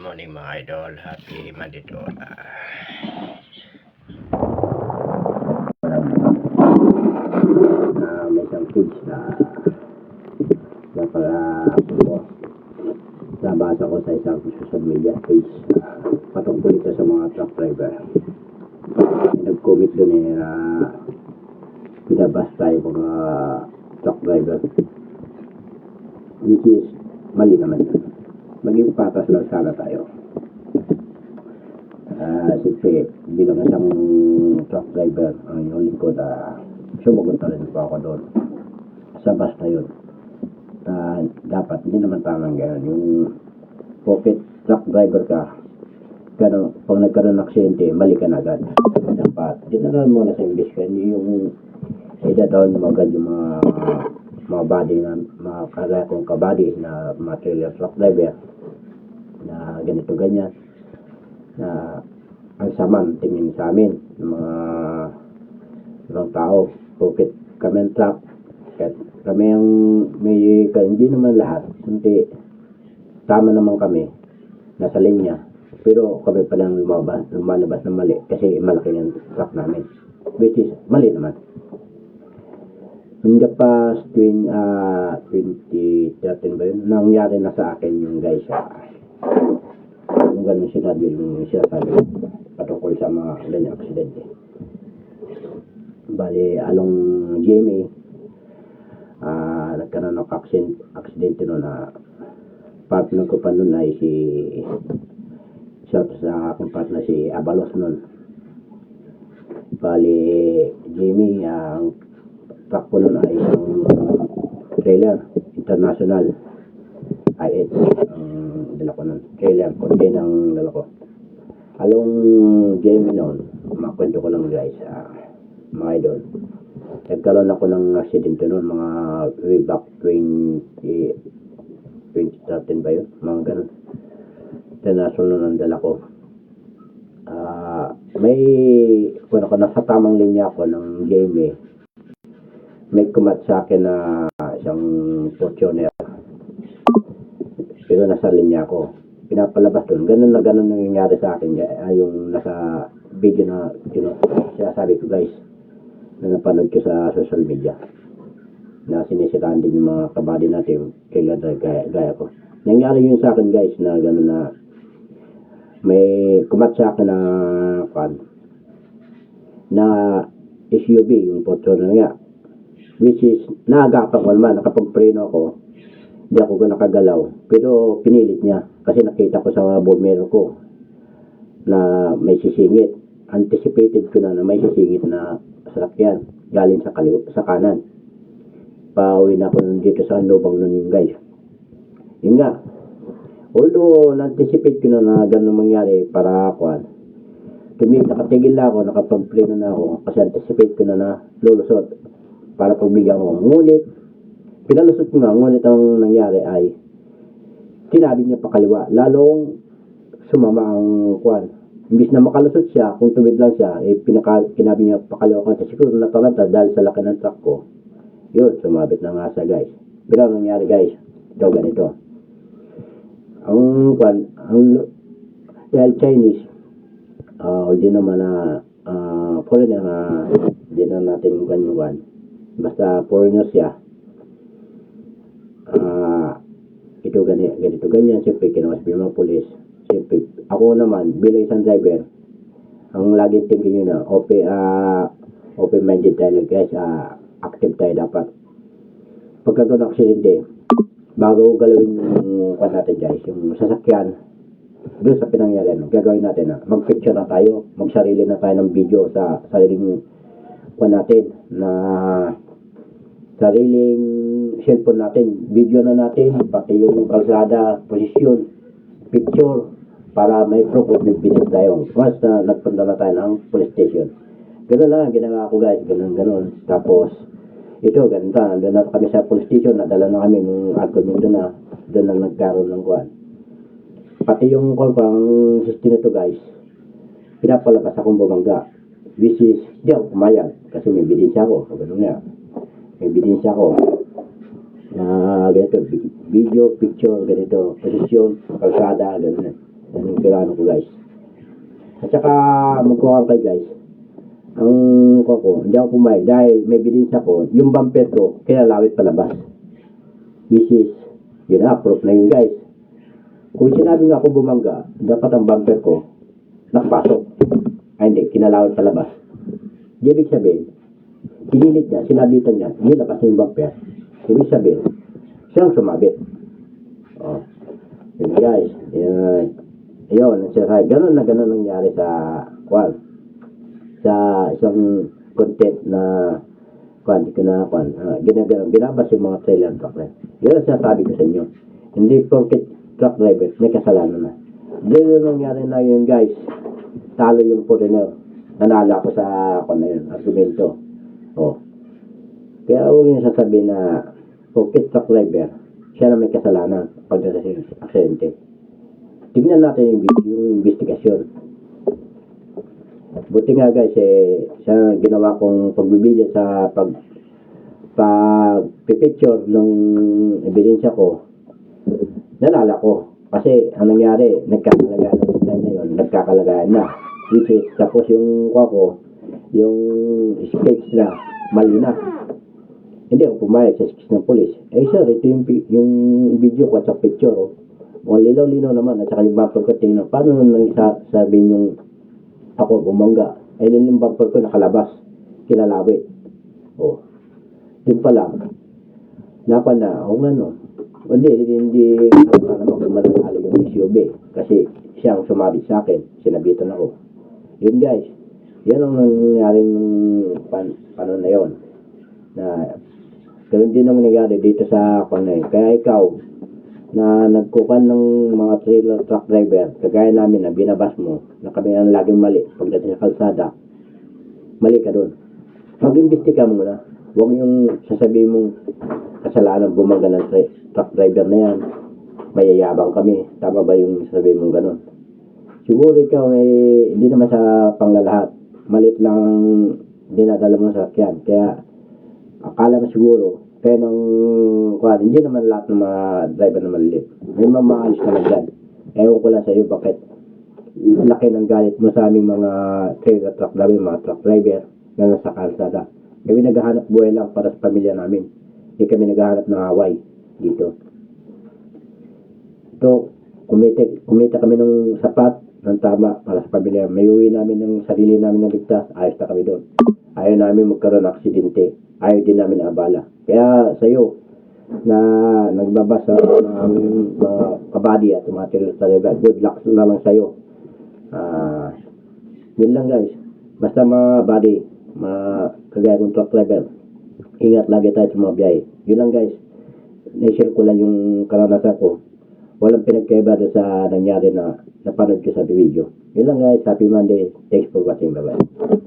morning mga idol. Happy Monday to all. May isang page na para nabasa ko sa isang social media page patungkol ito sa mga truck driver. Nag-comment doon na pinabas tayo mga truck driver, which is mali naman. Maging patas lang sana tayo. Siyempre, bilang isang truck driver, ang yung lingkod, sumagot na rin po ako doon. Sa basta yun. Dapat, hindi naman tamang gano'n. Yung pocket truck driver ka, gano'n, pag nagkaroon ng aksidente, mali ka na agad. Dapat, dinala mo na sa English ka, hindi yung idadaan mo agad yung mga body na, mga kagaya kong kabady na mga trailer truck driver, na ganito ganyan, na ang saman tingin sa amin ng mga ibang tao. Bakit kami ang truck, kahit kami ang may, hindi naman lahat, kundi tama naman kami nasa linya, pero kami palang lumalabas ng mali kasi malaki yung truck namin, which is mali naman. In the past 2013 ba yun, nangyari na sa akin yung guys, yung ganun sinabi yung sinasabi patungkol sa mga ganyang aksidente. Bali, along GMA, nagkaroon ng aksidente nun na partner ko pa nun ay sa aking partner si Abalos nun. Bali, GMA, ang truck ko nun ay isang trailer international IH ang dala ko nun, trailer contain ang dala ko. Along game noon, makwento ko lang guys, mga idol, nagkaroon ako ng accident noon mga way back 2013 ba yun, mga ganun. International ang dala ko. Kung ako nasa tamang linya ako ng game, may kumat sa akin na isang Fortuner, pero nasa linya ko, pinapalabas doon. Ganun na nangyayari sa akin, yung nasa video na sinasabi ko guys, na napanood ko sa social media, na sinisiraan din yung mga kabady natin kaya gaya ko. Nangyari yun sa akin guys, na ganun na may kumat sa akin na SUV, yung Fortuner nga, which is naagapan ko naman, nakapag-preno ako, hindi ako nakagalaw, pero pinilit niya kasi nakita ko sa bomero ko na may sisingit. Anticipated ko na may sisingit na sasakyan galing sa kanan. Pauwi na ako dito sa lubang nun guys. Yun nga, although na-anticipate ko na ganun mangyari, para nakatigil na ako, nakapag-preno na ako kasi anticipate ko na lulusot para pagbigyan ko. Ngunit pinalusot ko nga, ngunit ang nangyari ay sinabi niya pakaliwa, lalong sumama ang imbis na makalusot siya, kung tumid lang siya, kinabi niya pakaliwa ko, kasi siguro natalanta dahil sa laki ng truck ko, yun, sumabit na nga siya guys. Pero ang nangyari guys, ito ganito, dahil Chinese, hindi naman foreigner, hindi na natin ganyan, basta foreigner siya, ito ganito ganyan, siyempre kinawas ng mga pulis. Siyempre ako naman bilang isang driver, ang laging thinking yun na open minded tayo guys, active tayo dapat. Pagkagawa ng aksidente, bago galawin yung natin guys, yung sasakyan doon sa pinangyarihan, gagawin natin na mag-picture na tayo, magsarili na tayo ng video sa sariling natin, na sariling cellphone natin, video na natin, pati yung kalsada, posisyon, picture, para may proof of evidence tayo. Once na nagpunta na tayo ng police station, ganoon lang ang ginawa ko guys, ganoon. Tapos ito, ganito, doon na kami sa police station, nadala na kami nung argument doon na nagkaroon ng pati yung pang system nito guys, pinapalabas akong bumangga, which is di ako pumayag kasi may ebidensya ako. Ganun nga, may ebidensya ako na ganito, video, picture, ganito, posisyon, kalsada, ganun. Yan yung kailangan ko guys. At saka magkuhan kayo guys. Ang ko, hindi ako pumayag dahil may ebidensya ko, yung bumper ko, kinalawit palabas. Which is, yun na, proof na yun guys. Kung sinabi nga ako bumangga, dapat ang bumper ko, nakapasok. Ay hindi, kinalawit palabas. Di ibig sabihin, pinilit niya, sinabitan niya, nilabas niya yung bumper. Ibig sabihin, siyang sumabit. Oh. Yun guys, yun, ganun na ganun nangyari sa isang content na binabas yung mga trailer truck na. Yun ang sinasabi ko sa inyo. Hindi porket truck driver, may kasalanan na. Ganun nangyari na yun guys. Talo yung foreigner. Nanala ko sa argumento. Oh. Kaya huwag niyo sasabihin na porket truck driver, siya na may kasalanan pagdating sa aksidente. Tignan natin yung investigasyon. Buti nga guys, sa ginawa kong pagbibideo sa picture ng ebidensya ko, nalala ko. Kasi ang nangyari, nagkakalagayan na time na yun, nagkakalagayan na. Which is, tapos yung yung sketch na, mali na. Hindi ako pumayag sa sketch ng police. Sir, ito yung video ko at sa picture. O lilaw-linaw naman, at saka yung bumper ko, tingnan, paano nang sabihin yung ako bumangga? Yung bumper ko nakalabas, kinalawit. O, yun pa lang. Napan na, hindi naman kumanangali yung SUV. Kasi siyang sumabit sa akin, sinabitan ako. Yun guys, yan ang nangyaring paano na yun. Na, ganun din ang nangyari dito sa Cornell. Kaya ikaw, na nagkukan ng mga trailer truck driver, kagaya namin na binabas mo, na kami ang laging mali pagdating sa kalsada, mali ka doon. Mag-imbestiga muna. Huwag yung sasabihin mong kasalanan bumangga ng truck driver na yan. Mayayabang kami. Tama ba yung sasabihin mong ganun? Siguro ikaw hindi naman sa panglalahat. Malit lang dinadala mo sa sakyan. Kaya akala mo siguro kaya hindi naman lahat ng mga driver na malilit. May mamaalis naman dyan. Ewan ko lang sa iyo bakit laki ng galit mo sa aming mga trailer truck driver, mga truck driver na nasa kalsada. Kami naghahanap buhay lang para sa pamilya namin. Hindi kami naghahanap ng away dito. Ito, kumita kami ng sapat, ng tama para sa pamilya. May uwi namin ng sarili namin ng ligtas, ayos na kami doon. Ayaw namin magkaroon ng aksidente. Ayaw din namin abala. Kaya sa iyo, na nagbabasa ng mga kabady at mga trailer, good luck na lang sa iyo. Yun lang guys. Basta mga body, mga kagaya kong truck driver, ingat lagi tayo sa mga biyahe. Yun lang guys. Na-share ko lang yung karanasan ko. Walang pinagkaiba doon sa nangyari na napanood ko sa video. Yun lang guys. Happy Monday. Thanks for watching. Bye-bye.